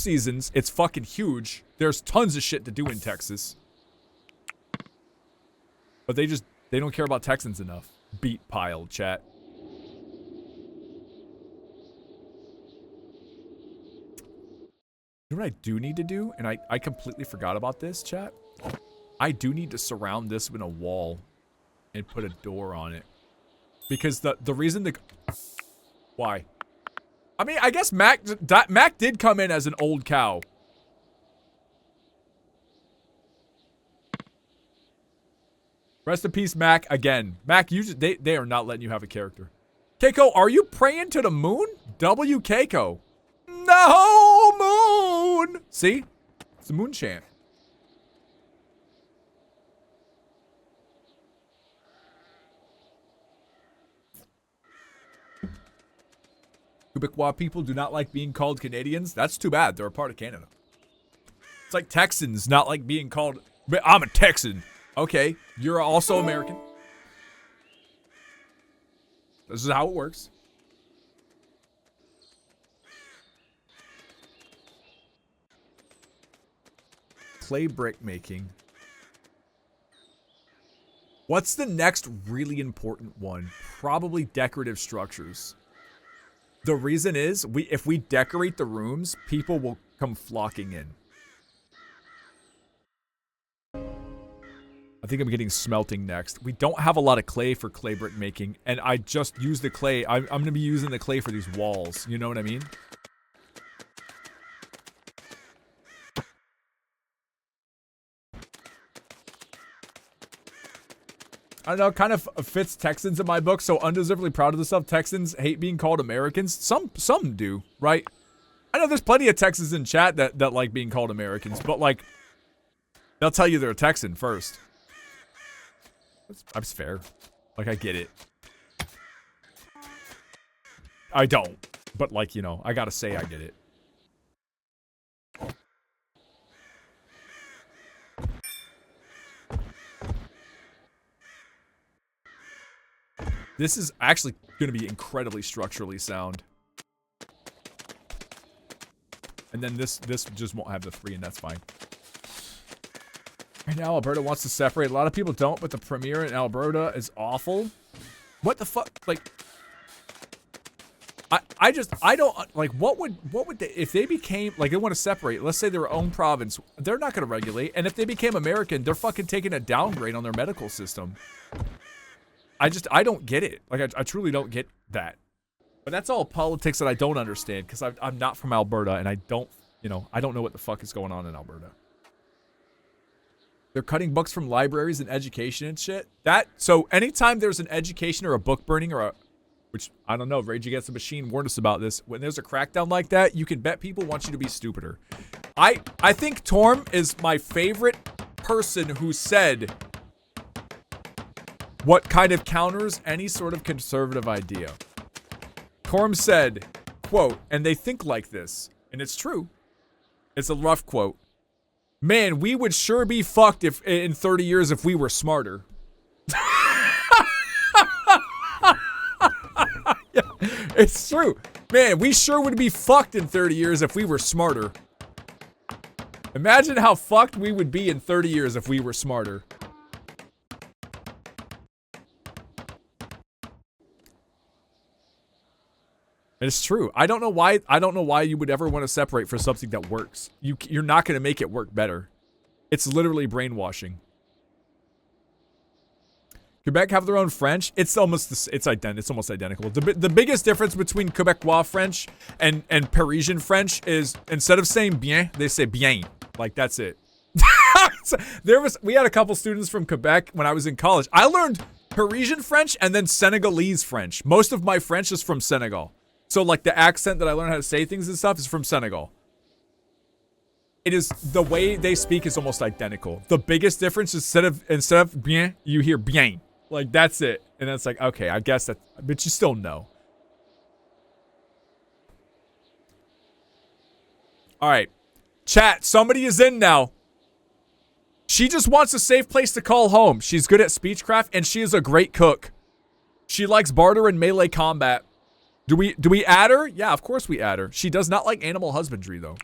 Seasons. It's fucking huge. There's tons of shit to do in Texas. But they don't care about Texans enough. Beat pile, chat. You know what I do need to do? And I completely forgot about this, chat. I do need to surround this with a wall and put a door on it. Because the reason the... Why? I mean, I guess Mac did come in as an old cow. Rest in peace, Mac. Again. Mac, they are not letting you have a character. Keiko, are you praying to the moon? W Keiko. No moon! See? It's the moon chant. Quebecois people do not like being called Canadians. That's too bad. They're a part of Canada. It's like Texans not like being called... I'm a Texan. Okay, you're also American. This is how it works. Clay brick making. What's the next really important one? Probably decorative structures. The reason is, if we decorate the rooms, people will come flocking in. I think I'm getting smelting next. We don't have a lot of clay for clay brick making, and I just use the clay. I'm going to be using the clay for these walls. You know what I mean? I don't know, kind of fits Texans in my book, so undeservedly proud of the stuff. Texans hate being called Americans. Some do, right? I know there's plenty of Texans in chat that like being called Americans, but like, they'll tell you they're a Texan first. That's fair. Like, I get it. I don't, but like, you know, I gotta say I get it. This is actually going to be incredibly structurally sound. And then this just won't have the 3, and that's fine. Right now, Alberta wants to separate. A lot of people don't, but the premiere in Alberta is awful. What the fuck? Like, I don't, like, what would they, if they became, like, they want to separate, let's say their own province, they're not going to regulate. And if they became American, they're fucking taking a downgrade on their medical system. I don't get it. Like, I truly don't get that. But that's all politics that I don't understand, because I'm not from Alberta, and I don't know what the fuck is going on in Alberta. They're cutting books from libraries and education and shit. So anytime there's an education or a book burning which, I don't know, Rage Against the Machine warned us about this. When there's a crackdown like that, you can bet people want you to be stupider. I think Torm is my favorite person who said what kind of counters any sort of conservative idea. Torm said, quote, and they think like this, and it's true. It's a rough quote. Man, we would sure be fucked if in 30 years if we were smarter. Yeah, it's true. Man, we sure would be fucked in 30 years if we were smarter. Imagine how fucked we would be in 30 years if we were smarter. It's true. I don't know why you would ever want to separate for something that works. You're not going to make it work better. It's literally brainwashing. Quebec have their own French. It's almost identical. The biggest difference between Quebecois French and Parisian French is instead of saying bien, they say bien. Like, that's it. We had a couple students from Quebec when I was in college. I learned Parisian French and then Senegalese French. Most of my French is from Senegal. So, like, the accent that I learned how to say things and stuff is from Senegal. It is, the way they speak is almost identical. The biggest difference is instead of bien, you hear bien. Like, that's it. And it's like, okay, I guess that, but you still know. All right. Chat, somebody is in now. She just wants a safe place to call home. She's good at speechcraft, and she is a great cook. She likes barter and melee combat. Do we add her? Yeah, of course we add her. She does not like animal husbandry, though.